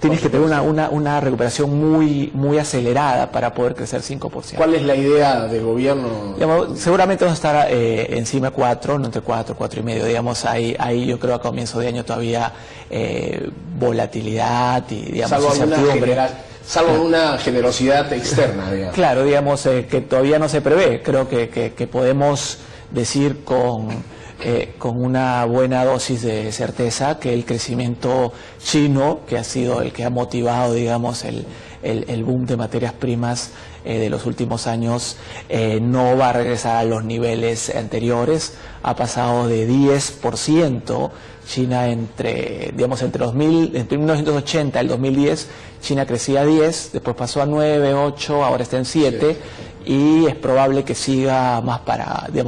tienes que tener una recuperación muy acelerada para poder crecer 5%. ¿Cuál es la idea del gobierno? Digamos, seguramente vamos a estar encima de 4, no entre 4, 4,5. Digamos, hay yo creo a comienzo de año todavía volatilidad y, digamos, incertidumbre. Salvo una generosidad externa, digamos. Claro, digamos, que todavía no se prevé. Creo que podemos decir con una buena dosis de certeza que el crecimiento chino, que ha sido el que ha motivado, digamos, el boom de materias primas de los últimos años, no va a regresar a los niveles anteriores. Ha pasado de 10%. China entre 1980 y el 2010, China crecía 10, después pasó a 9, 8, ahora está en 7, y es probable que siga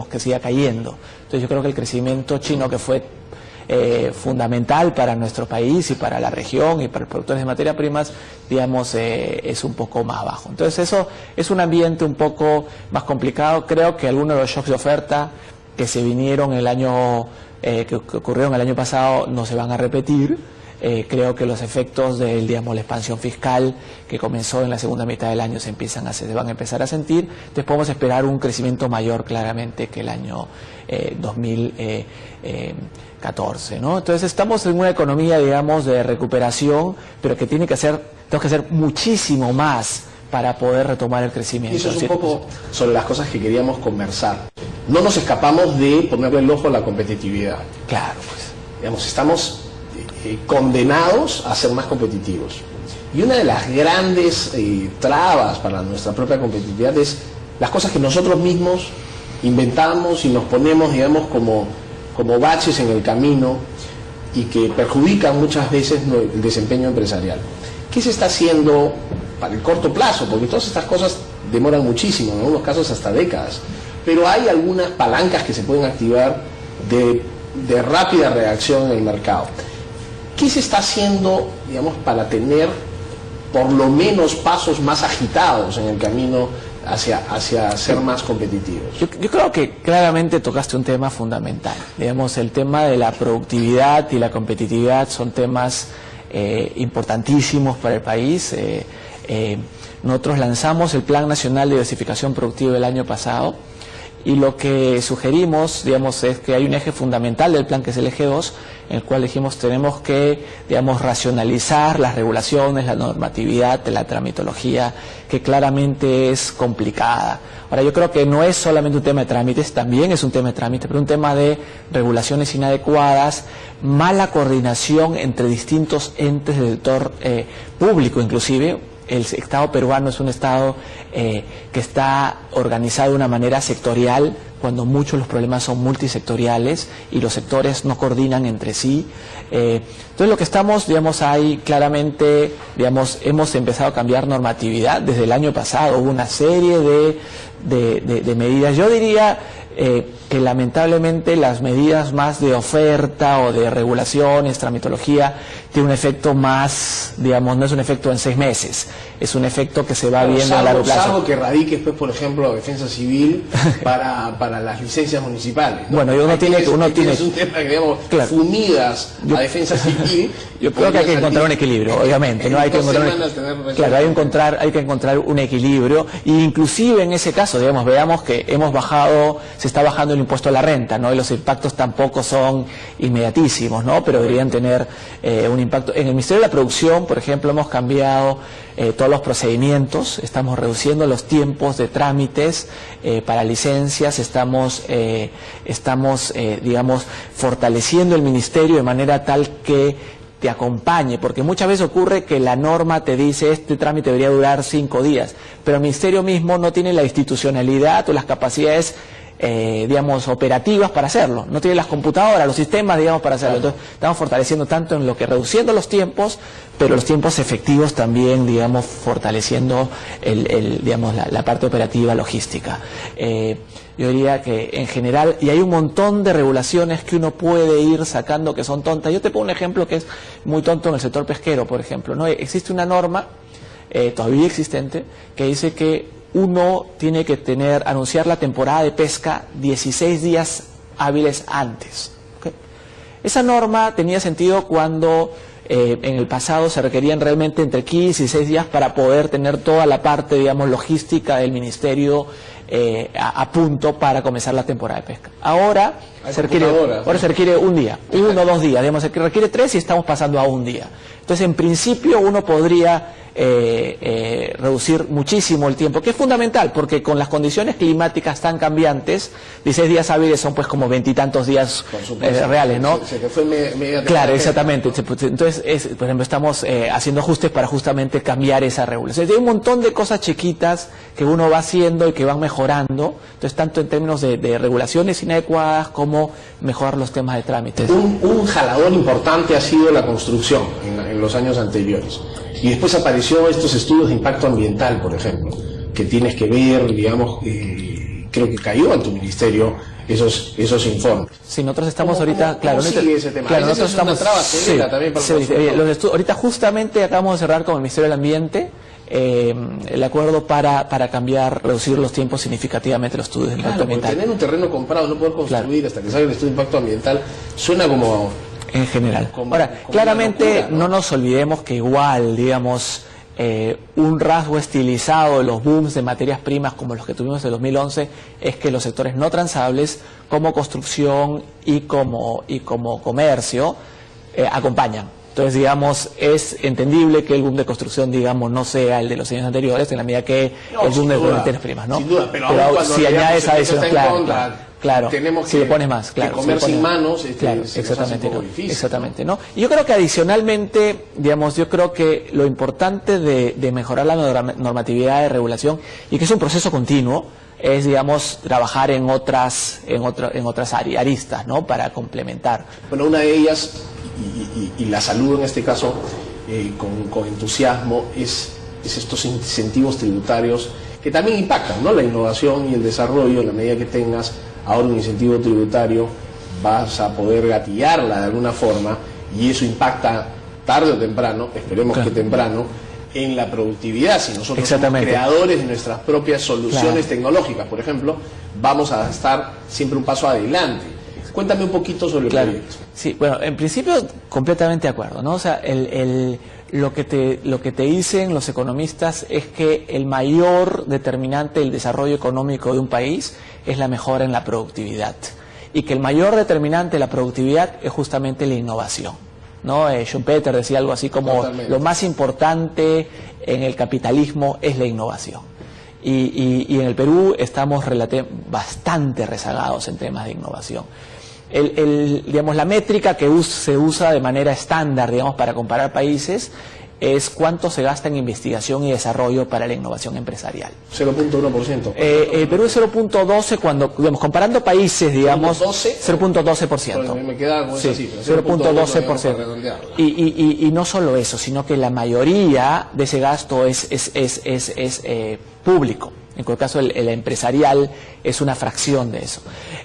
que siga cayendo. Entonces yo creo que el crecimiento chino, que fue fundamental para nuestro país y para la región y para los productores de materias primas, digamos, es un poco más bajo. Entonces eso es un ambiente un poco más complicado. Creo que algunos de los shocks de oferta que se vinieron que ocurrieron el año pasado no se van a repetir. Creo que los efectos de la expansión fiscal que comenzó en la segunda mitad del año se van a empezar a sentir. Entonces podemos esperar un crecimiento mayor claramente que el año 2014, ¿no? Entonces estamos en una economía, digamos, de recuperación, pero que tenemos que hacer muchísimo más para poder retomar el crecimiento. Y eso es un poco sobre las cosas que queríamos conversar. No nos escapamos de ponerle el ojo a la competitividad. Claro, pues. Digamos, estamos condenados a ser más competitivos. Y una de las grandes trabas para nuestra propia competitividad es las cosas que nosotros mismos inventamos y nos ponemos, digamos, como baches en el camino y que perjudican muchas veces el desempeño empresarial. ¿Qué se está haciendo para el corto plazo? Porque todas estas cosas demoran muchísimo, en algunos casos hasta décadas. Pero hay algunas palancas que se pueden activar de rápida reacción en el mercado. ¿Qué se está haciendo, digamos, para tener por lo menos pasos más agitados en el camino hacia ser más competitivos? Yo creo que claramente tocaste un tema fundamental. Digamos, el tema de la productividad y la competitividad son temas importantísimos para el país. Nosotros lanzamos el Plan Nacional de Diversificación Productiva el año pasado, y lo que sugerimos, digamos, es que hay un eje fundamental del plan, que es el eje 2, en el cual dijimos tenemos que, digamos, racionalizar las regulaciones, la normatividad, la tramitología, que claramente es complicada. Ahora, yo creo que no es solamente un tema de trámites, también es un tema de trámites, pero un tema de regulaciones inadecuadas, mala coordinación entre distintos entes del sector público, inclusive. El Estado peruano es un Estado que está organizado de una manera sectorial, cuando muchos de los problemas son multisectoriales y los sectores no coordinan entre sí. Entonces lo que estamos, digamos, ahí claramente, digamos, hemos empezado a cambiar normatividad desde el año pasado. Hubo una serie de medidas. Yo diría que lamentablemente las medidas más de oferta o de regulaciones, tramitología, tiene un efecto más, digamos, no es un efecto en 6 meses, es un efecto que se va viendo a largo plazo. Salvo que radique después, por ejemplo, defensa civil para las licencias municipales, ¿no? Bueno, uno tiene es un tema que, digamos, claro, unidas a defensa civil. Yo creo que hay que encontrar un equilibrio, obviamente, ¿no? Hay que encontrar un equilibrio, e inclusive en ese caso, digamos, veamos que se está bajando el impuesto a la renta, ¿no? Y los impactos tampoco son inmediatísimos, ¿no? Pero deberían tener un impacto. En el Ministerio de la Producción, por ejemplo, hemos cambiado todos los procedimientos, estamos reduciendo los tiempos de trámites para licencias, estamos digamos, fortaleciendo el Ministerio de manera tal que te acompañe, porque muchas veces ocurre que la norma te dice este trámite debería durar 5 días, pero el Ministerio mismo no tiene la institucionalidad o las capacidades digamos, operativas para hacerlo, no tiene las computadoras, los sistemas, digamos, para hacerlo. Entonces estamos fortaleciendo tanto en lo que reduciendo los tiempos, pero los tiempos efectivos también, digamos, fortaleciendo digamos, la parte operativa, logística. Yo diría que en general, y hay un montón de regulaciones que uno puede ir sacando que son tontas. Yo te pongo un ejemplo que es muy tonto en el sector pesquero, por ejemplo, ¿no? Existe una norma todavía existente que dice que uno tiene que anunciar la temporada de pesca 16 días hábiles antes. ¿Okay? Esa norma tenía sentido cuando En el pasado se requerían realmente entre 15 y 6 días para poder tener toda la parte, digamos, logística del ministerio a punto para comenzar la temporada de pesca. Ahora se requiere un día, 1 o 2 días, digamos, se requiere 3 y estamos pasando a un día. Entonces, en principio, uno podría reducir muchísimo el tiempo, que es fundamental, porque con las condiciones climáticas tan cambiantes, 16 días hábiles son pues como 20 y tantos días reales, ¿no? Se te fue media claro, exactamente. Entonces, por ejemplo, estamos haciendo ajustes para justamente cambiar esa regulación. Hay un montón de cosas chiquitas que uno va haciendo y que van mejorando, entonces tanto en términos de regulaciones inadecuadas como mejorar los temas de trámites. Un jalador importante ha sido la construcción en los años anteriores. Y después apareció estos estudios de impacto ambiental, por ejemplo, que tienes que ver, digamos, creo que cayó en tu ministerio esos informes. Sí, nosotros estamos ahorita, claro, ¿cómo sigue ese tema? Claro, nosotros estamos, una traba severa también para ahorita justamente acabamos de cerrar con el Ministerio del Ambiente el acuerdo para cambiar, reducir los tiempos significativamente los estudios de impacto ambiental. Tener un terreno comprado, no poder construir hasta que salga el estudio de impacto ambiental, suena como en general. Ahora, claramente locura, ¿no? nos olvidemos que igual, digamos, un rasgo estilizado de los booms de materias primas como los que tuvimos en 2011 es que los sectores no transables, como construcción y como comercio, acompañan. Entonces, digamos, es entendible que el boom de construcción, digamos, no sea el de los años anteriores, en la medida que el boom de materias primas, ¿no? Sin duda, pero si añades a eso, claro, tenemos si le pones más, claro, que comer sin manos, claro, exactamente, ¿no? Y yo creo que adicionalmente, digamos, yo creo que lo importante de mejorar la normatividad de regulación, y que es un proceso continuo, es, digamos, trabajar en otras aristas, ¿no? Para complementar. Bueno, una de ellas, y la saludo en este caso con entusiasmo, es estos incentivos tributarios que también impactan, ¿no? La innovación y el desarrollo. En la medida que tengas ahora un incentivo tributario, vas a poder gatillarla de alguna forma, y eso impacta tarde o temprano, esperemos que temprano, en la productividad. Si nosotros somos creadores de nuestras propias soluciones tecnológicas, por ejemplo, vamos a estar siempre un paso adelante. Cuéntame un poquito sobre el proyecto. Sí, bueno, en principio completamente de acuerdo, ¿no? O sea, lo que te dicen los economistas es que el mayor determinante del desarrollo económico de un país es la mejora en la productividad, y que el mayor determinante de la productividad es justamente la innovación, ¿no? Schumpeter decía algo así como lo más importante en el capitalismo es la innovación. Y en el Perú estamos bastante rezagados en temas de innovación. Digamos, la métrica que se usa de manera estándar, digamos, para comparar países es cuánto se gasta en investigación y desarrollo para la innovación empresarial. 0.1%. El Perú es 0.12 cuando, digamos, comparando países, digamos, 0.12%. Me queda con esa cifra. 0.12%. Y no solo eso, sino que la mayoría de ese gasto es público. En el caso el empresarial es una fracción de eso.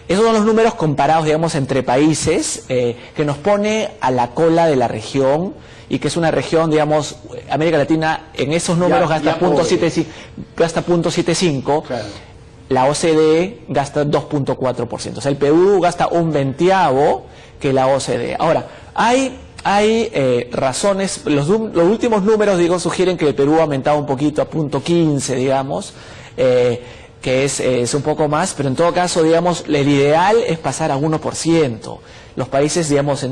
Esos son los números comparados, digamos, entre países, que nos pone a la cola de la región, y que es una región, digamos, América Latina, en esos números gasta 0.75, claro. La OCDE gasta 2.4%, o sea, el Perú gasta un 20avo que la OCDE. Ahora, hay razones, los últimos números, digo, sugieren que el Perú ha aumentado un poquito a 0.15, digamos, que es un poco más, pero en todo caso, digamos, el ideal es pasar a 1%. Los países, digamos,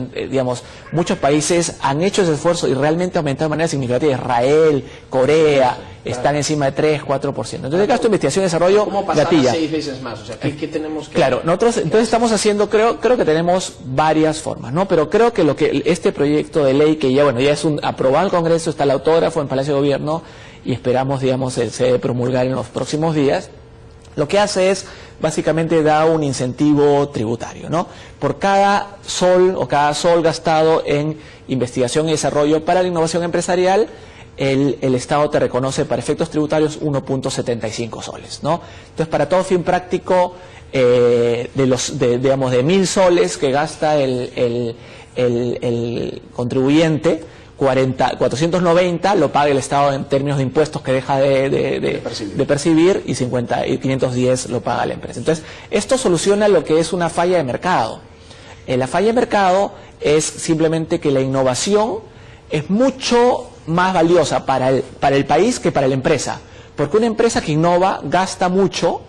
muchos países han hecho ese esfuerzo y realmente han aumentado de manera significativa. Israel, Corea, están encima de 3, 4%. Entonces, el gasto de investigación y desarrollo ¿cómo pasar a 6 veces más? O sea, ¿qué tenemos que Claro, nosotros entonces estamos haciendo, creo que tenemos varias formas, ¿no? Pero creo que este proyecto de ley, que ya es aprobado en el Congreso, está el autógrafo en Palacio de Gobierno, y esperamos, digamos, se debe promulgar en los próximos días, lo que hace es, básicamente, da un incentivo tributario, ¿no? Por cada sol gastado en investigación y desarrollo para la innovación empresarial, el Estado te reconoce para efectos tributarios 1.75 soles, ¿no? Entonces, para todo fin práctico, de 1.000 soles que gasta el contribuyente, 490 lo paga el Estado en términos de impuestos que deja de percibir, y 510 lo paga la empresa. Entonces, esto soluciona lo que es una falla de mercado. La falla de mercado es simplemente que la innovación es mucho más valiosa para el país que para la empresa, porque una empresa que innova gasta mucho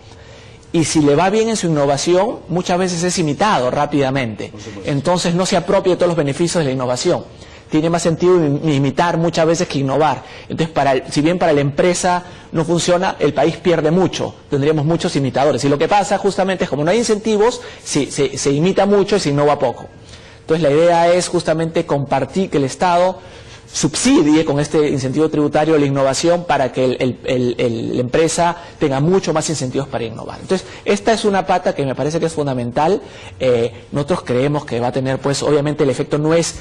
y si le va bien en su innovación, muchas veces es imitado rápidamente, entonces no se apropia de todos los beneficios de la innovación. Tiene más sentido imitar muchas veces que innovar. Entonces, si bien para la empresa no funciona, el país pierde mucho. Tendríamos muchos imitadores. Y lo que pasa justamente es como no hay incentivos, se imita mucho y se innova poco. Entonces, la idea es justamente compartir, que el Estado subsidie con este incentivo tributario la innovación para que la empresa tenga mucho más incentivos para innovar. Entonces, esta es una pata que me parece que es fundamental. Nosotros creemos que va a tener, pues, obviamente el efecto no es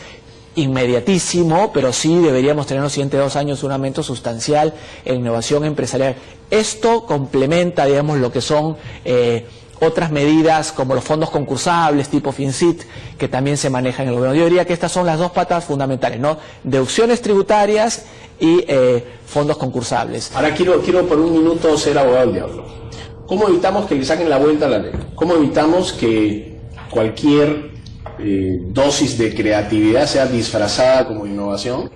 inmediatísimo, pero sí deberíamos tener en los siguientes 2 años un aumento sustancial en innovación empresarial. Esto complementa, digamos, lo que son otras medidas como los fondos concursables tipo FinCit, que también se manejan en el gobierno. Yo diría que estas son las 2 patas fundamentales, ¿no? Deducciones tributarias y fondos concursables. Ahora quiero por un minuto ser abogado del diablo. ¿Cómo evitamos que le saquen la vuelta a la ley? ¿Cómo evitamos que cualquier dosis de creatividad sea disfrazada como innovación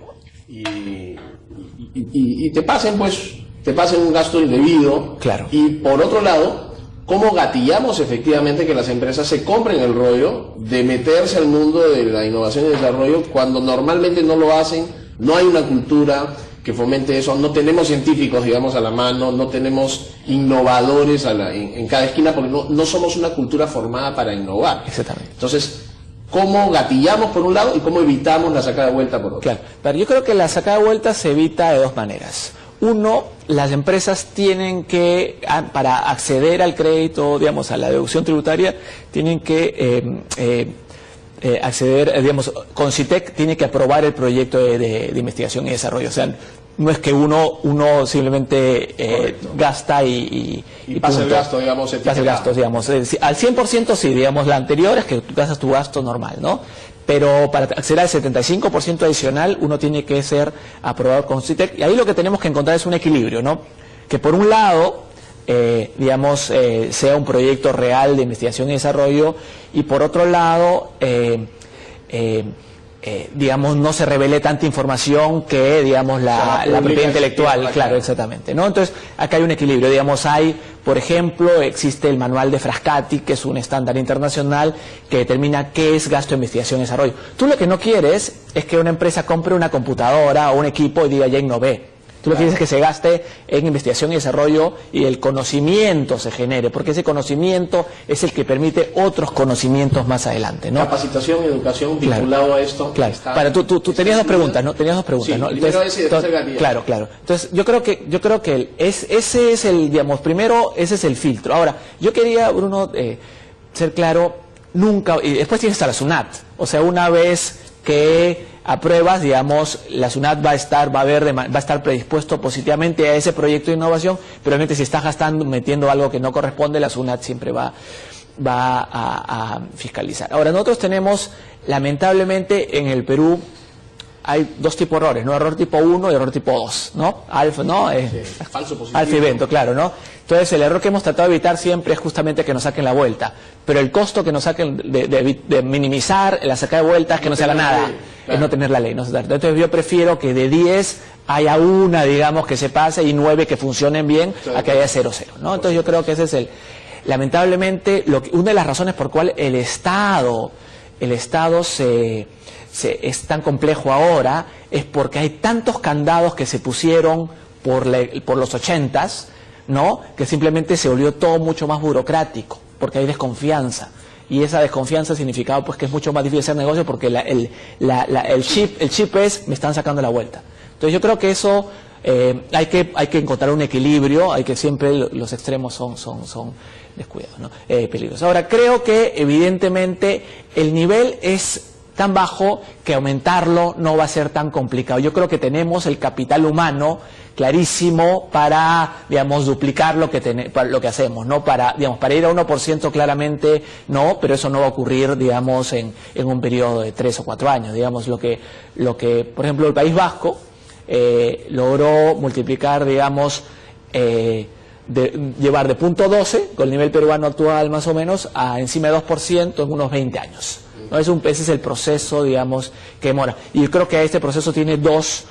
y te pasen un gasto indebido? Claro. Y por otro lado, ¿cómo gatillamos efectivamente que las empresas se compren el rollo de meterse al mundo de la innovación y desarrollo cuando normalmente no lo hacen? No hay una cultura que fomente eso, no tenemos científicos, digamos, a la mano, no tenemos innovadores en cada esquina, porque no somos una cultura formada para innovar. Exactamente. Entonces, ¿cómo gatillamos por un lado y cómo evitamos la sacada de vuelta por otro? Claro, pero yo creo que la sacada de vuelta se evita de 2 maneras. Uno, las empresas tienen que, para acceder al crédito, digamos, a la deducción tributaria, tienen que acceder, digamos, CONCITEC tiene que aprobar el proyecto de investigación y desarrollo. O sea, no es que uno simplemente gasta y pasa el gasto, digamos, pasa el gasto, digamos. Al 100% sí, digamos, la anterior es que tú gastas tu gasto normal, ¿no? Pero para acceder al 75% adicional, uno tiene que ser aprobado con CITEC. Y ahí lo que tenemos que encontrar es un equilibrio, ¿no? Que por un lado, digamos, sea un proyecto real de investigación y desarrollo, y por otro lado, digamos, no se revele tanta información que, digamos, la propiedad intelectual, claro, exactamente, ¿no? Entonces, acá hay un equilibrio, digamos, por ejemplo, existe el manual de Frascati, que es un estándar internacional que determina qué es gasto de investigación y desarrollo. Tú lo que no quieres es que una empresa compre una computadora o un equipo y diga, ya innové. Tú lo que quieres es que se gaste en investigación y desarrollo y el conocimiento se genere, porque ese conocimiento es el que permite otros conocimientos más adelante, ¿no? Capacitación y educación vinculado a esto. Claro. Tú tenías 2 preguntas, ¿no? Tenías 2 preguntas, sí, ¿no? Entonces, claro. Entonces, yo creo que ese es el, digamos, primero, ese es el filtro. Ahora, yo quería, Bruno, ser claro, nunca, y después tienes a la SUNAT, o sea, una vez que apruebas, digamos, la SUNAT va a estar predispuesto positivamente a ese proyecto de innovación, pero obviamente si estás metiendo algo que no corresponde, la SUNAT siempre va a fiscalizar. Ahora, nosotros tenemos, lamentablemente, en el Perú, hay 2 tipos de errores, ¿no? Error tipo 1 y error tipo 2, ¿no? Alfa, ¿no? Falso positivo. Alfa y bento, claro, ¿no? Entonces, el error que hemos tratado de evitar siempre es justamente que nos saquen la vuelta. Pero el costo que nos saquen de minimizar la sacada de vuelta es que no se haga nada, es no tener la ley, ¿no? Entonces, yo prefiero que de 10 haya una, digamos, que se pase y 9 que funcionen bien, a que haya 0, ¿no? Entonces, yo creo que ese es lamentablemente, una de las razones por cual el Estado es tan complejo ahora, es porque hay tantos candados que se pusieron por los 80s, ¿no? Que simplemente se volvió todo mucho más burocrático, porque hay desconfianza. Y esa desconfianza significaba, pues, que es mucho más difícil hacer negocio porque el chip es, me están sacando la vuelta. Entonces yo creo que eso hay que encontrar un equilibrio, hay que siempre los extremos son descuidados, ¿no? Peligrosos. Ahora, creo que evidentemente el nivel es tan bajo que aumentarlo no va a ser tan complicado. Yo creo que tenemos el capital humano clarísimo para, digamos, duplicar lo que hacemos, ¿no? Para ir a 1% claramente no, pero eso no va a ocurrir, digamos, en un periodo de 3 o 4 años. Digamos, lo que por ejemplo, el País Vasco logró multiplicar, digamos, llevar de 0.12, con el nivel peruano actual más o menos, a encima de 2% en unos 20 años. ¿no? Ese es el proceso, digamos, que demora. Y yo creo que este proceso tiene dos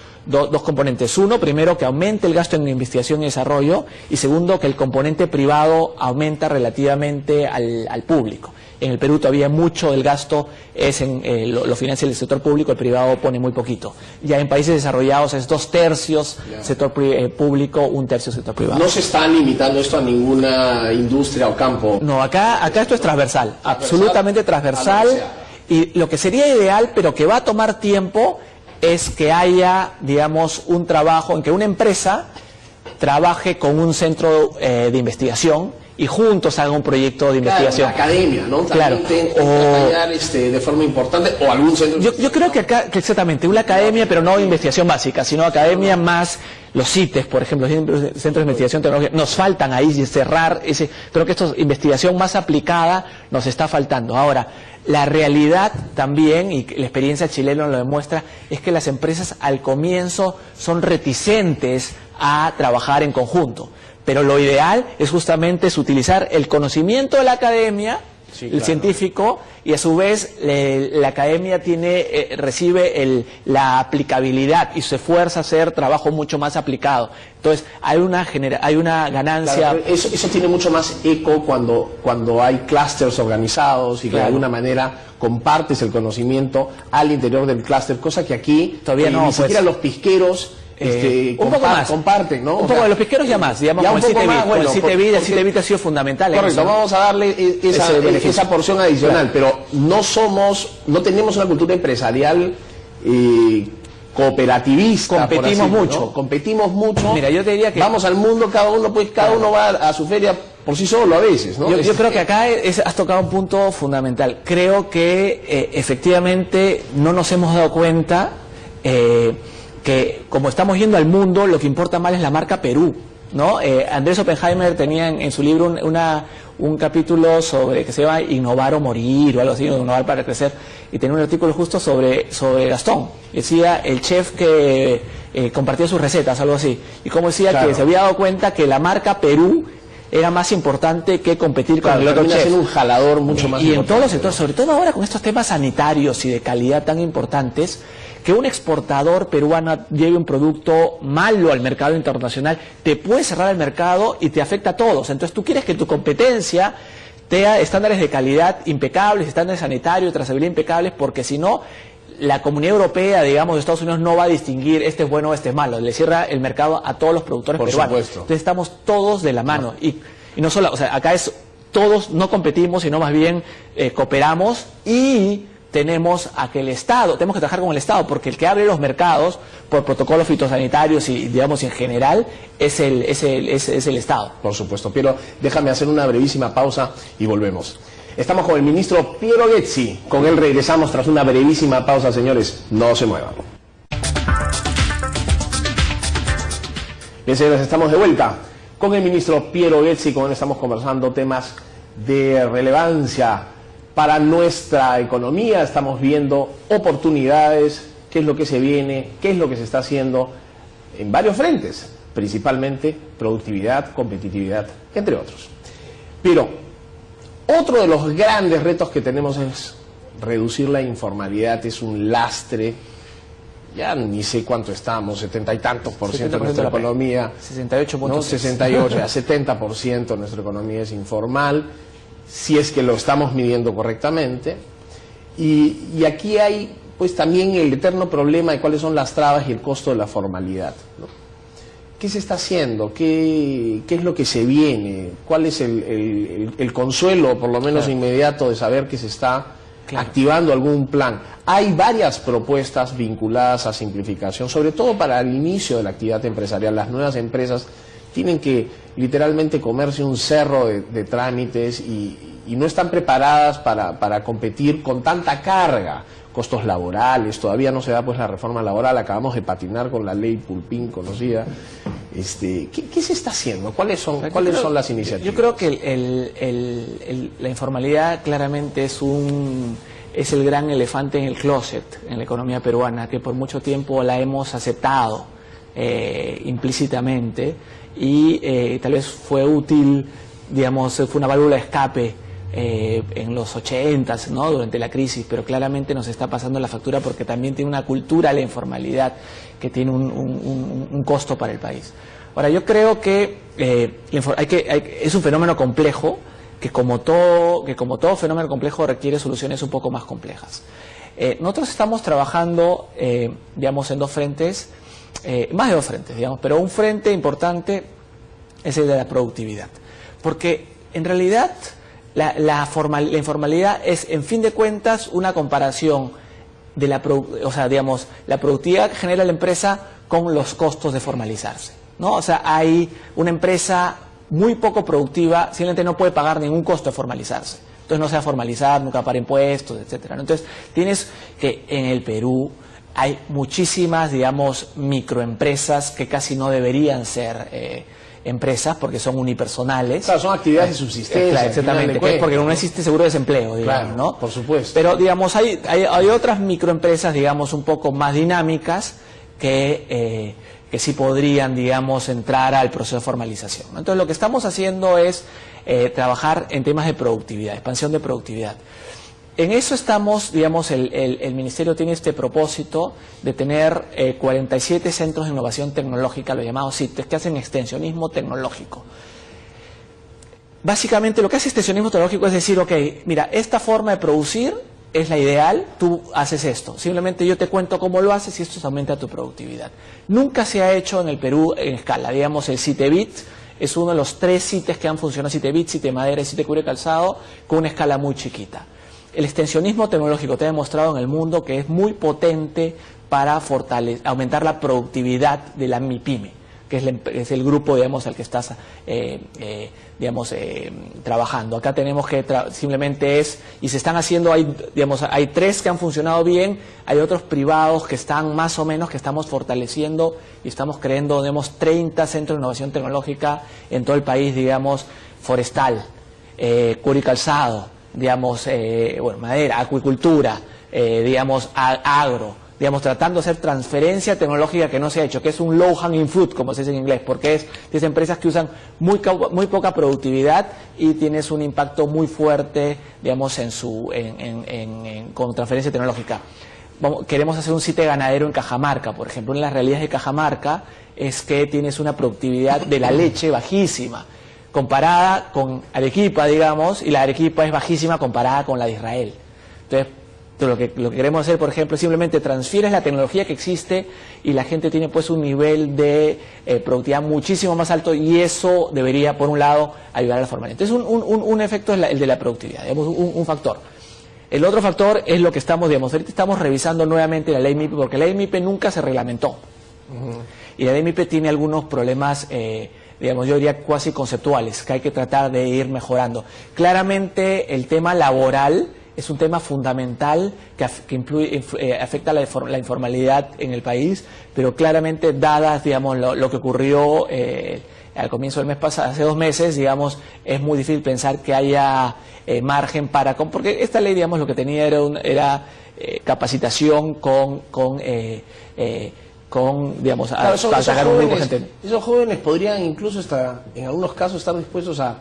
componentes. Uno, primero, que aumente el gasto en investigación y desarrollo, y segundo, que el componente privado aumenta relativamente al público. En el Perú todavía mucho del gasto lo financia el sector público, el privado pone muy poquito. Ya en países desarrollados es 2/3 sector público, 1/3 sector privado. ¿No se está limitando esto a ninguna industria o campo? No, acá esto es transversal, absolutamente transversal. Y lo que sería ideal, pero que va a tomar tiempo, es que haya, digamos, un trabajo en que una empresa trabaje con un centro de investigación y juntos hagan un proyecto de investigación. La academia, ¿no? Claro. De forma importante, o algún centro. Yo creo que acá, que exactamente, una academia, pero no investigación básica, sino academia más los CITES, por ejemplo, Centros de Investigación Tecnológica. Nos faltan ahí cerrar ese. Creo que esto, investigación más aplicada, nos está faltando. Ahora, la realidad también, y la experiencia chilena lo demuestra, es que las empresas al comienzo son reticentes a trabajar en conjunto. Pero lo ideal es justamente utilizar el conocimiento de la academia, el científico, y a su vez la academia recibe la aplicabilidad y se esfuerza a hacer trabajo mucho más aplicado. Entonces hay una ganancia. Claro, eso tiene mucho más eco cuando hay clústeres organizados y que de alguna manera compartes el conocimiento al interior del clúster, cosa que aquí todavía no, ni siquiera los pisqueros un poco más comparten, ¿no? Un poco de los pesqueros ya más, digamos, con el CITEBIT. El CITEBIT ha sido fundamental. Correcto, vamos a darle esa porción adicional, pero no tenemos una cultura empresarial cooperativista. Competimos mucho. ¿no? Competimos mucho. Mira, yo te diría que vamos al mundo, cada uno va a su feria por sí solo a veces, ¿no? Yo creo que acá has tocado un punto fundamental. Creo que efectivamente no nos hemos dado cuenta que como estamos yendo al mundo, lo que importa más es la marca Perú, ¿no? Andrés Oppenheimer tenía en su libro un capítulo que se llama Innovar o Morir, o algo así, Innovar para Crecer, y tenía un artículo justo sobre Gastón. Decía el chef que compartía sus recetas, algo así, y como decía que se había dado cuenta que la marca Perú era más importante que competir con el otro chef. Siendo un jalador mucho más importante. Y en todos los sectores, sobre todo ahora con estos temas sanitarios y de calidad tan importantes, que un exportador peruano lleve un producto malo al mercado internacional, te puede cerrar el mercado y te afecta a todos. Entonces tú quieres que tu competencia tenga estándares de calidad impecables, estándares sanitarios, trazabilidad impecables, porque si no, la Comunidad Europea, digamos, de Estados Unidos no va a distinguir este es bueno, este es malo. Le cierra el mercado a todos los productores peruanos. Supuesto. Entonces estamos todos de la mano. Y no solo, o sea, acá todos no competimos, sino más bien cooperamos y tenemos a que el Estado, tenemos que trabajar con el Estado, porque el que abre los mercados por protocolos fitosanitarios y, digamos, en general, es el Estado. Por supuesto, pero déjame hacer una brevísima pausa y volvemos. Estamos con el ministro Piero Ghezzi, con él regresamos tras una brevísima pausa, señores, no se muevan. Bien, señores, estamos de vuelta con el ministro Piero Ghezzi, con él estamos conversando temas de relevancia para nuestra economía. Estamos viendo oportunidades, qué es lo que se viene, qué es lo que se está haciendo en varios frentes, principalmente productividad, competitividad, entre otros. Pero otro de los grandes retos que tenemos es reducir la informalidad. Es un lastre, ya ni sé cuánto estamos, 70 y tantos por ciento de nuestra economía, 68, ¿no? 68, ya 70% de nuestra economía es informal, si es que lo estamos midiendo correctamente. Y aquí hay pues también el eterno problema de cuáles son las trabas y el costo de la formalidad, ¿no? ¿Qué se está haciendo? ¿Qué es lo que se viene? ¿Cuál es el consuelo, por lo menos inmediato, de saber que se está activando algún plan? Hay varias propuestas vinculadas a simplificación, sobre todo para el inicio de la actividad empresarial. Las nuevas empresas tienen que literalmente comerse un cerro de trámites y no están preparadas para competir con tanta carga, costos laborales. Todavía no se da pues la reforma laboral, acabamos de patinar con la ley Pulpín conocida. ¿Qué se está haciendo? ¿Cuáles son las iniciativas? Yo creo que la informalidad claramente es el gran elefante en el closet en la economía peruana, que por mucho tiempo la hemos aceptado implícitamente, y tal vez fue útil, digamos, fue una válvula de escape en los 80s, ¿no? Durante la crisis, pero claramente nos está pasando la factura porque también tiene una cultura la informalidad que tiene un costo para el país. Ahora, yo creo que, es un fenómeno complejo que como todo fenómeno complejo requiere soluciones un poco más complejas. Nosotros estamos trabajando, digamos, en dos frentes, más de dos frentes, digamos, pero un frente importante es el de la productividad. Porque en realidad la informalidad es, en fin de cuentas, una comparación de la productividad que genera la empresa con los costos de formalizarse, ¿no? O sea, hay una empresa muy poco productiva, simplemente no puede pagar ningún costo de formalizarse. Entonces no se va a formalizar, nunca paga impuestos, etcétera, ¿no? Entonces tienes que en el Perú hay muchísimas, digamos, microempresas que casi no deberían ser empresas porque son unipersonales. Claro, son actividades de subsistencia. Claro, exactamente, que es porque no existe seguro de desempleo, digamos, claro, ¿no? Por supuesto. Pero, digamos, hay otras microempresas, digamos, un poco más dinámicas que sí podrían, digamos, entrar al proceso de formalización, ¿no? Entonces, lo que estamos haciendo es trabajar en temas de productividad, expansión de productividad. En eso estamos, digamos, el Ministerio tiene este propósito de tener 47 centros de innovación tecnológica, los llamados CITES, que hacen extensionismo tecnológico. Básicamente lo que hace extensionismo tecnológico es decir, ok, mira, esta forma de producir es la ideal, tú haces esto. Simplemente yo te cuento cómo lo haces y esto aumenta tu productividad. Nunca se ha hecho en el Perú en escala. Digamos, el CITEBIT es uno de los 3 CITES que han funcionado, CITEBIT, CITEMADERA y CITECUBRE Calzado, con una escala muy chiquita. El extensionismo tecnológico te ha demostrado en el mundo que es muy potente para aumentar la productividad de la MIPYME, que es el grupo, digamos, al que estás trabajando. Acá tenemos que simplemente y se están haciendo, hay 3 que han funcionado bien, hay otros privados que están más o menos, que estamos fortaleciendo y estamos creando, digamos, 30 centros de innovación tecnológica en todo el país, digamos, forestal, cuero y calzado, digamos, madera, acuicultura, digamos, agro, digamos, tratando de hacer transferencia tecnológica que no se ha hecho, que es un low hanging fruit, como se dice en inglés, porque es empresas que usan muy poca productividad y tienes un impacto muy fuerte, digamos, con transferencia tecnológica. Queremos hacer un sitio ganadero en Cajamarca, por ejemplo. Una de las realidades de Cajamarca es que tienes una productividad de la leche bajísima, comparada con Arequipa, digamos, y la Arequipa es bajísima comparada con la de Israel. Entonces, lo que queremos hacer, por ejemplo, es simplemente transfieres la tecnología que existe y la gente tiene pues un nivel de productividad muchísimo más alto y eso debería, por un lado, ayudar a la formalidad. Entonces, un efecto es el de la productividad, digamos, un factor. El otro factor es lo que ahorita estamos revisando nuevamente la ley MIPE, porque la ley MIPE nunca se reglamentó. Y la ley MIPE tiene algunos problemas, digamos, yo diría cuasi conceptuales, que hay que tratar de ir mejorando. Claramente el tema laboral es un tema fundamental que afecta la informalidad en el país, pero claramente dadas, digamos, lo que ocurrió al comienzo del mes pasado, hace 2 meses, digamos, es muy difícil pensar que haya margen porque esta ley, digamos, lo que tenía era capacitación digamos, claro, para sacar un grupo de gente. Esos jóvenes podrían incluso en algunos casos estar dispuestos a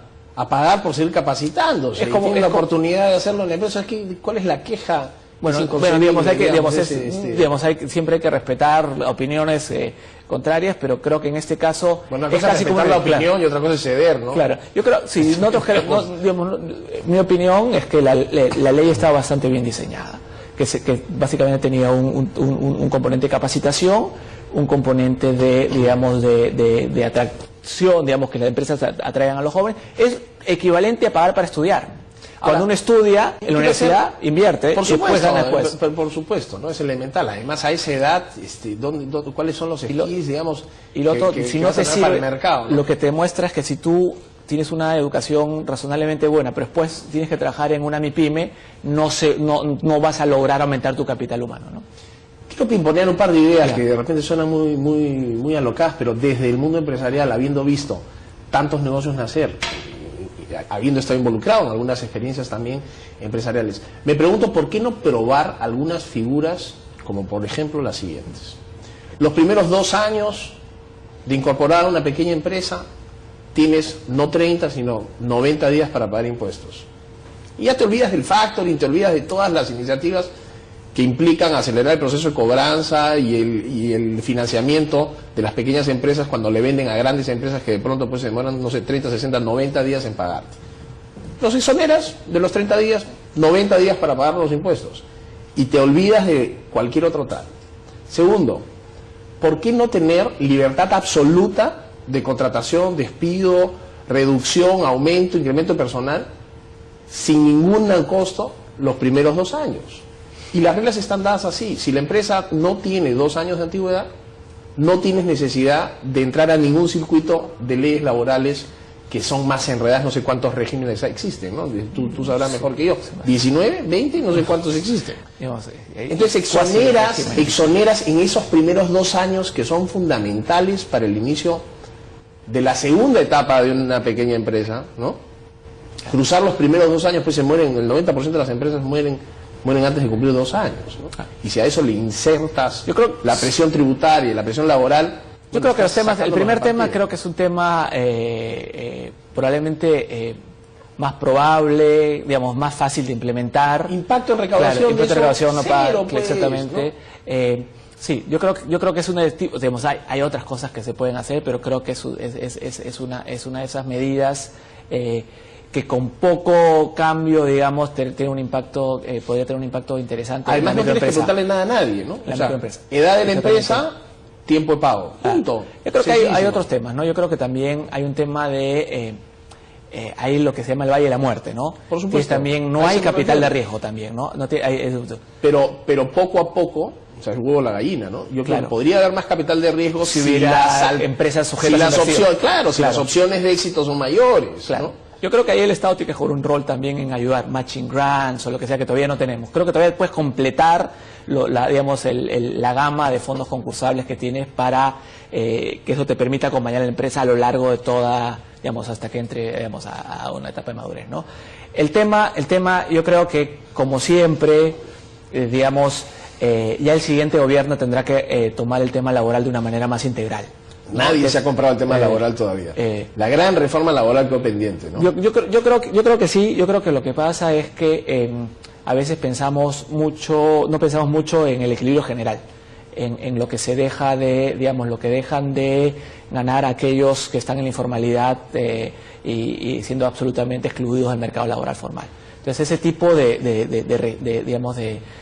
pagar por seguir capacitándose. Es como la oportunidad de hacerlo en la empresa. ¿Cuál es la queja? Bueno, siempre hay que respetar opiniones contrarias, pero creo que en este caso una cosa es casi respetar la opinión y otra cosa es ceder, ¿no? Claro, yo creo, sí, mi opinión es que la ley está bastante bien diseñada, que básicamente tenía un componente de capacitación, un componente de atracción, digamos, que las empresas atraigan a los jóvenes, es equivalente a pagar para estudiar. Cuando uno estudia en la universidad, invierte, por supuesto, gana después. Por supuesto, ¿no? Es elemental. Además, a esa edad, ¿cuáles son los skills, digamos, y lo otro, si no te sirve, para el mercado, ¿no? Lo que te demuestra es que si tú tienes una educación razonablemente buena, pero después tienes que trabajar en una MIPYME, no vas a lograr aumentar tu capital humano, ¿no? Quiero pimponear un par de ideas que de repente suenan muy alocadas, pero desde el mundo empresarial, habiendo visto tantos negocios nacer, habiendo estado involucrado en algunas experiencias también empresariales, me pregunto por qué no probar algunas figuras, como por ejemplo las siguientes. Los primeros 2 años de incorporar una pequeña empresa, tienes no 30, sino 90 días para pagar impuestos. Y ya te olvidas del factoring, te olvidas de todas las iniciativas que implican acelerar el proceso de cobranza y el financiamiento de las pequeñas empresas cuando le venden a grandes empresas que de pronto pues se demoran, no sé, 30, 60, 90 días en pagarte. Los exoneras de los 30 días, 90 días para pagar los impuestos. Y te olvidas de cualquier otro trámite. Segundo, ¿por qué no tener libertad absoluta de contratación, despido, reducción, aumento, incremento personal, sin ningún costo los primeros 2 años? Y las reglas están dadas así. Si la empresa no tiene 2 años de antigüedad, no tienes necesidad de entrar a ningún circuito de leyes laborales que son más enredadas, no sé cuántos regímenes existen, ¿no? Tú sabrás mejor que yo. 19, 20, no sé cuántos existen. Entonces exoneras en esos primeros 2 años que son fundamentales para el inicio de la segunda etapa de una pequeña empresa, ¿no? Cruzar los primeros 2 años, pues se mueren, el 90% de las empresas mueren antes de cumplir 2 años, ¿no? Y si a eso le insertas la presión tributaria y la presión laboral... Yo creo que los temas, el primer tema creo que es un tema probablemente más probable, digamos, más fácil de implementar. Impacto en recaudación, claro, impacto en recaudación no paga, pues, exactamente. ¿No? Sí, yo creo que es una, digamos, hay otras cosas que se pueden hacer, pero creo que es una de esas medidas que con poco cambio, digamos, tiene un impacto, podría tener un impacto interesante. Además, no tienes que preguntarle nada a nadie, ¿no? O sea, edad de la empresa, tiempo de pago, punto. Yo creo que hay otros temas, ¿no? Yo creo que también hay un tema de hay lo que se llama el Valle de la Muerte, ¿no? Por supuesto. Que también no hay capital de riesgo también, ¿no? Pero poco a poco, o sea, el huevo o la gallina, ¿no? Yo creo que podría haber más capital de riesgo si hubiera empresas sujetas a inversión. Si las opciones de éxito son mayores, ¿no? Yo creo que ahí el Estado tiene que jugar un rol también en ayudar, matching grants o lo que sea que todavía no tenemos. Creo que todavía puedes completar la gama de fondos concursables que tienes para que eso te permita acompañar a la empresa a lo largo de toda, digamos, hasta que entre, digamos, a una etapa de madurez, ¿no? El tema, yo creo que, como siempre, digamos, ya el siguiente gobierno tendrá que tomar el tema laboral de una manera más integral. Nadie se ha comprado el tema laboral todavía. La gran reforma laboral quedó pendiente, ¿no? Yo creo que sí. Yo creo que lo que pasa es que a veces no pensamos mucho en el equilibrio general, en lo que se deja de, digamos, lo que dejan de ganar aquellos que están en la informalidad y siendo absolutamente excluidos del mercado laboral formal. Entonces ese tipo de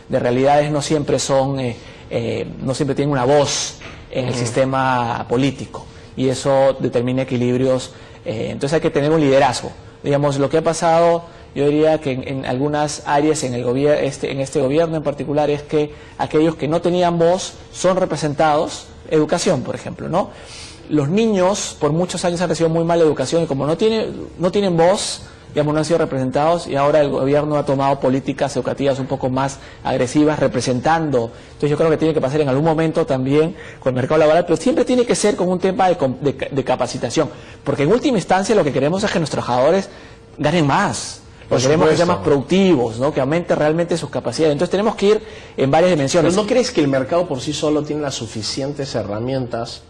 realidades no siempre tienen una voz en el sistema político, y eso determina equilibrios. Entonces hay que tener un liderazgo. Digamos, lo que ha pasado, yo diría que en algunas áreas en este gobierno en particular, es que aquellos que no tenían voz son representados. Educación, por ejemplo, ¿no? Los niños por muchos años han recibido muy mala educación y como no tienen voz, digamos, no han sido representados, y ahora el gobierno ha tomado políticas educativas un poco más agresivas representando. Entonces yo creo que tiene que pasar en algún momento también con el mercado laboral, pero siempre tiene que ser con un tema de capacitación, porque en última instancia lo que queremos es que nuestros trabajadores ganen más. Queremos que sean más productivos, ¿no? Que aumente realmente sus capacidades. Entonces tenemos que ir en varias dimensiones. ¿Pero no crees que el mercado por sí solo tiene las suficientes herramientas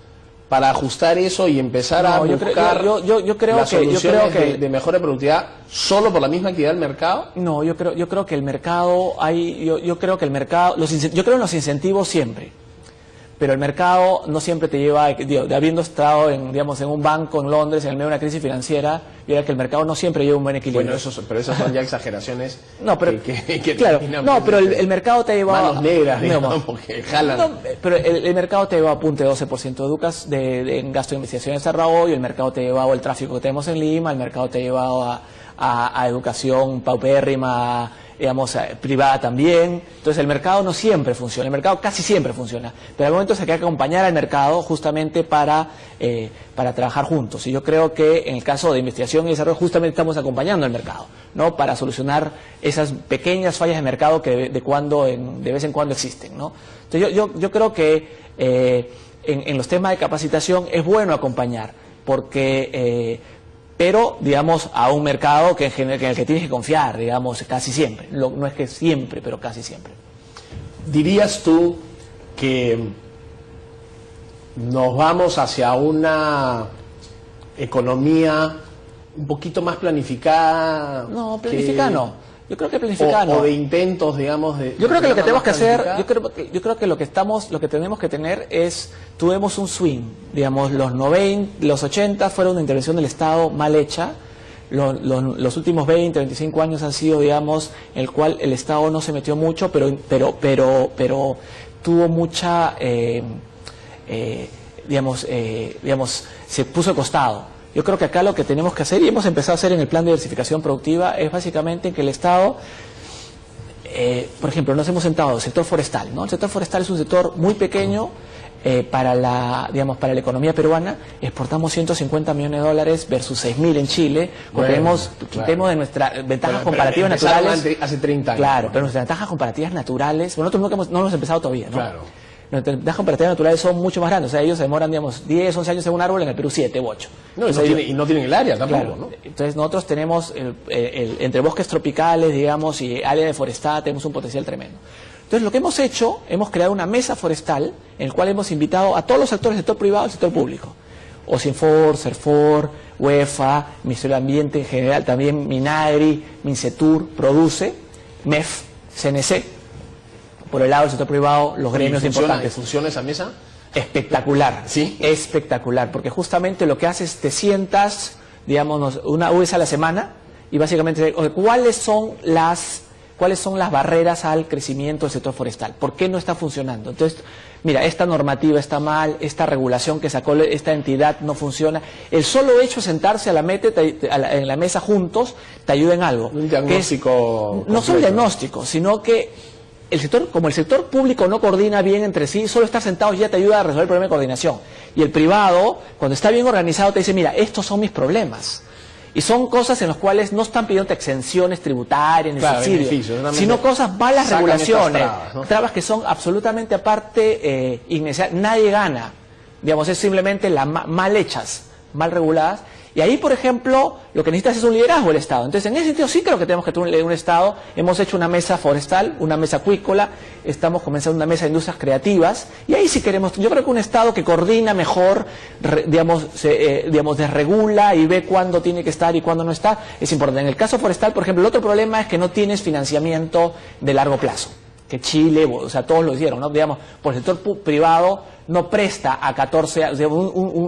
para ajustar eso y empezar a buscar las soluciones de mejora de productividad solo por la misma actividad del mercado? No, yo creo que el mercado yo creo en los incentivos siempre, pero el mercado no siempre te lleva, habiendo estado en un banco en Londres en el medio de una crisis financiera, yo diría que el mercado no siempre lleva un buen equilibrio. Bueno, pero esas son ya exageraciones. No, pero pero el mercado te ha llevado manos negras, digamos, porque jalan. No, pero el mercado te lleva a punto de 12% en gasto de investigación y desarrollo, y el mercado te ha llevado el tráfico que tenemos en Lima, el mercado te ha llevado a educación paupérrima, digamos, privada también. Entonces el mercado no siempre funciona, el mercado casi siempre funciona, pero al momento hay que acompañar al mercado justamente para trabajar juntos, y yo creo que en el caso de investigación y desarrollo justamente estamos acompañando al mercado, ¿no? Para solucionar esas pequeñas fallas de mercado que de vez en cuando existen, ¿no? Entonces yo creo que en los temas de capacitación es bueno acompañar, porque pero, digamos, a un mercado en el que tienes que confiar, digamos, casi siempre. No es que siempre, pero casi siempre. ¿Dirías tú que nos vamos hacia una economía un poquito más planificada? No, planificada no. Yo creo que planificada o de intentos, digamos, de... Yo creo que lo que tenemos que hacer, planificar. yo creo que lo que tenemos que tener es, tuvimos un swing, digamos, los 90, los 80 fueron una intervención del Estado mal hecha, los últimos 20, 25 años han sido, digamos, en el cual el Estado no se metió mucho, pero tuvo mucha, digamos, se puso de costado. Yo creo que acá lo que tenemos que hacer, y hemos empezado a hacer en el plan de diversificación productiva, es básicamente que el Estado, por ejemplo, nos hemos sentado el sector forestal, ¿no? El sector forestal es un sector muy pequeño para la economía peruana. Exportamos 150 millones de dólares versus 6.000 en Chile, porque tenemos de nuestras ventajas comparativas naturales. Hace 30 años. Claro, pero nuestras ventajas comparativas naturales, bueno, nosotros no hemos empezado todavía, ¿no? Claro. Nuestras ventajas comparativas naturales son mucho más grandes, o sea, ellos se demoran, digamos, 10, 11 años en un árbol, en el Perú 7 u 8. No, y no tienen el área tampoco, claro, ¿no? Entonces nosotros tenemos, entre bosques tropicales, digamos, y área deforestada, tenemos un potencial tremendo. Entonces lo que hemos hecho, hemos creado una mesa forestal, en la cual hemos invitado a todos los actores del sector privado y del sector público. OSINFOR, CERFOR, UEFA, Ministerio de Ambiente en general, también MINAGRI, MINCETUR, PRODUCE, MEF, CNC. Por el lado del sector privado, los gremios importantes. ¿Funciona esa mesa? Espectacular, ¿sí? Espectacular, porque justamente lo que hace es te sientas, digamos, una vez a la semana y básicamente, ¿cuáles son las barreras al crecimiento del sector forestal? ¿Por qué no está funcionando? Entonces, mira, esta normativa está mal, esta regulación que sacó esta entidad no funciona. El solo hecho de sentarse en la mesa juntos te ayuda en algo. Un diagnóstico. No solo diagnóstico, sino que como el sector público no coordina bien entre sí, solo estar sentados ya te ayuda a resolver el problema de coordinación. Y el privado, cuando está bien organizado, te dice, mira, estos son mis problemas. Y son cosas en las cuales no están pidiendo exenciones tributarias ni subsidios, sino cosas, malas regulaciones, trabas que son absolutamente aparte innecesarias. Nadie gana, digamos, es simplemente mal hechas, mal reguladas. Y ahí, por ejemplo, lo que necesitas es un liderazgo del Estado. Entonces, en ese sentido sí creo que tenemos que tener un Estado. Hemos hecho una mesa forestal, una mesa acuícola, estamos comenzando una mesa de industrias creativas, y ahí sí queremos, yo creo que un Estado que coordina mejor, desregula y ve cuándo tiene que estar y cuándo no está, es importante. En el caso forestal, por ejemplo, el otro problema es que no tienes financiamiento de largo plazo, que Chile, o sea, todos lo hicieron, ¿no? Digamos, por el sector privado no presta a 14 años,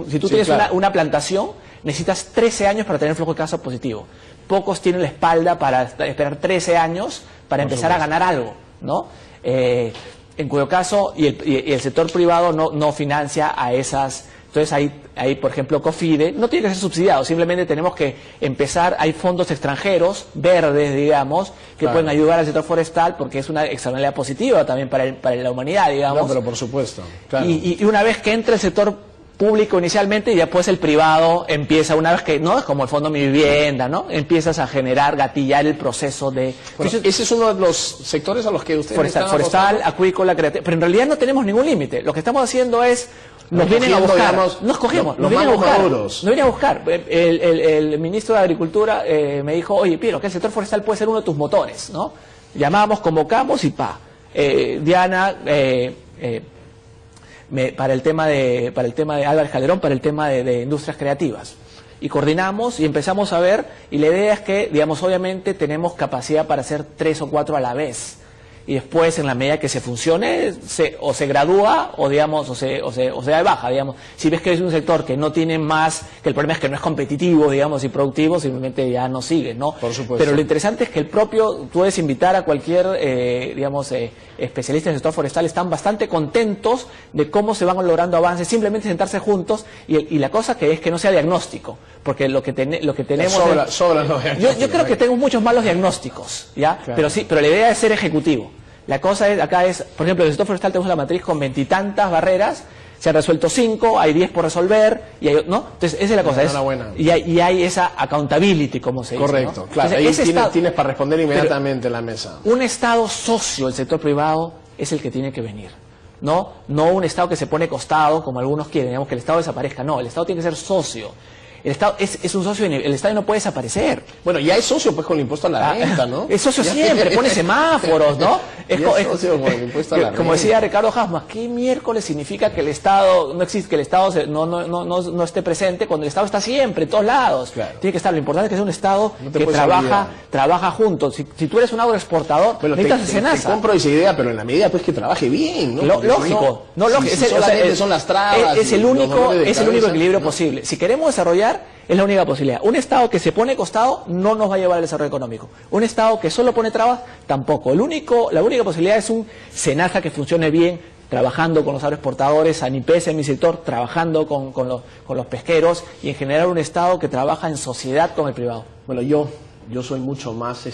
si tú tienes una plantación, necesitas 13 años para tener flujo de caja positivo. Pocos tienen la espalda para esperar 13 años para empezar a ganar algo, ¿no? En cuyo caso, y el sector privado no financia a esas. Entonces ahí, por ejemplo, COFIDE no tiene que ser subsidiado, simplemente tenemos que empezar, hay fondos extranjeros, verdes, digamos, que pueden ayudar al sector forestal, porque es una externalidad positiva también para la humanidad, digamos. No, pero por supuesto, claro. Y una vez que entra el sector público inicialmente y después el privado empieza, una vez que, ¿no? Es como el Fondo Mi Vivienda, ¿no? Empiezas a gatillar el proceso de... Bueno, ese es uno de los sectores a los que ustedes forestal, acuícola, creativa, pero en realidad no tenemos ningún límite. Lo que estamos haciendo es, nos vienen a buscar, digamos, nos cogemos, nos vienen a buscar. El ministro de Agricultura me dijo, oye, Piero, que el sector forestal puede ser uno de tus motores, ¿no? Llamamos, convocamos y Diana... para el tema de Álvarez Calderón, para el tema de industrias creativas. Y coordinamos y empezamos a ver, y la idea es que, digamos, obviamente tenemos capacidad para hacer 3 o 4 a la vez. Y después, en la medida que se funcione, o se gradúa, o digamos, o se da de baja, digamos. Si ves que es un sector que no tiene más, que el problema es que no es competitivo, digamos, y productivo, simplemente ya no sigue, ¿no? Por supuesto. Pero lo interesante es que tú puedes invitar a cualquier, especialista en el sector forestal, están bastante contentos de cómo se van logrando avances, simplemente sentarse juntos, y la cosa que es que no sea diagnóstico, porque lo que tenemos... Sobran los diagnósticos. Yo creo que tengo muchos malos diagnósticos, ¿ya? Claro. Pero la idea es ser ejecutivo. La cosa acá es, por ejemplo, en el sector forestal tenemos la matriz con 20 y tantas barreras, se han resuelto 5, hay 10 por resolver, ¿no? Entonces, esa es la cosa. Y hay esa accountability, como se dice. Correcto, ¿no? claro. Entonces, ahí tienes para responder inmediatamente en la mesa. Un Estado socio del sector privado es el que tiene que venir. No un Estado que se pone costado, como algunos quieren, digamos que el Estado desaparezca. No, el Estado tiene que ser socio. Estado es un socio, el Estado no puede desaparecer. Bueno, ya es socio pues con el impuesto a la renta, ¿no? Es socio siempre, pone semáforos, ¿no? Es socio con el impuesto a la renta. Como decía Ricardo Hausmann, ¿qué miércoles significa que el Estado no existe, que el Estado no esté presente cuando el Estado está siempre, en todos lados? Claro. Tiene que estar, lo importante es que sea un Estado que trabaja juntos. Si tú eres un agroexportador, necesitas SENASA. Te compro esa idea, pero en la medida pues que trabaje bien, ¿no? Lógico, si solamente son las trabas. Es el único equilibrio posible. Si queremos desarrollar, es la única posibilidad. Un Estado que se pone costado no nos va a llevar al desarrollo económico. Un Estado que solo pone trabas, tampoco. La única posibilidad es un SENASA que funcione bien, trabajando con los agroexportadores, ANIPES en mi sector, trabajando con los pesqueros y en general un Estado que trabaja en sociedad con el privado. Bueno, yo soy mucho más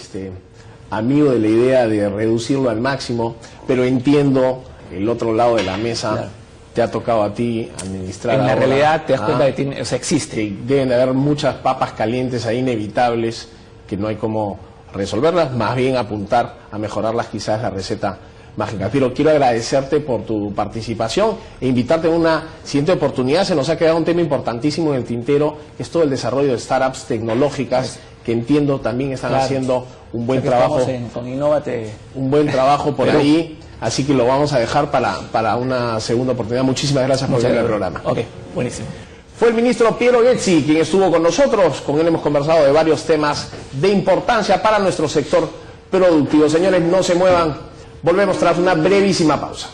amigo de la idea de reducirlo al máximo, pero entiendo el otro lado de la mesa. Claro. Te ha tocado a ti administrar. En la realidad te das cuenta de que existe. Que deben de haber muchas papas calientes ahí inevitables, que no hay cómo resolverlas, más bien apuntar a mejorarlas, quizás la receta mágica. Pero quiero agradecerte por tu participación e invitarte a una siguiente oportunidad. Se nos ha quedado un tema importantísimo en el tintero, que es todo el desarrollo de startups tecnológicas, que entiendo también están haciendo un buen trabajo. Con Innovate. Un buen trabajo por ahí. Así que lo vamos a dejar para una segunda oportunidad. Muchísimas gracias por venir al programa. Ok, buenísimo. Fue el ministro Piero Ghezzi quien estuvo con nosotros. Con él hemos conversado de varios temas de importancia para nuestro sector productivo. Señores, no se muevan. Volvemos tras una brevísima pausa.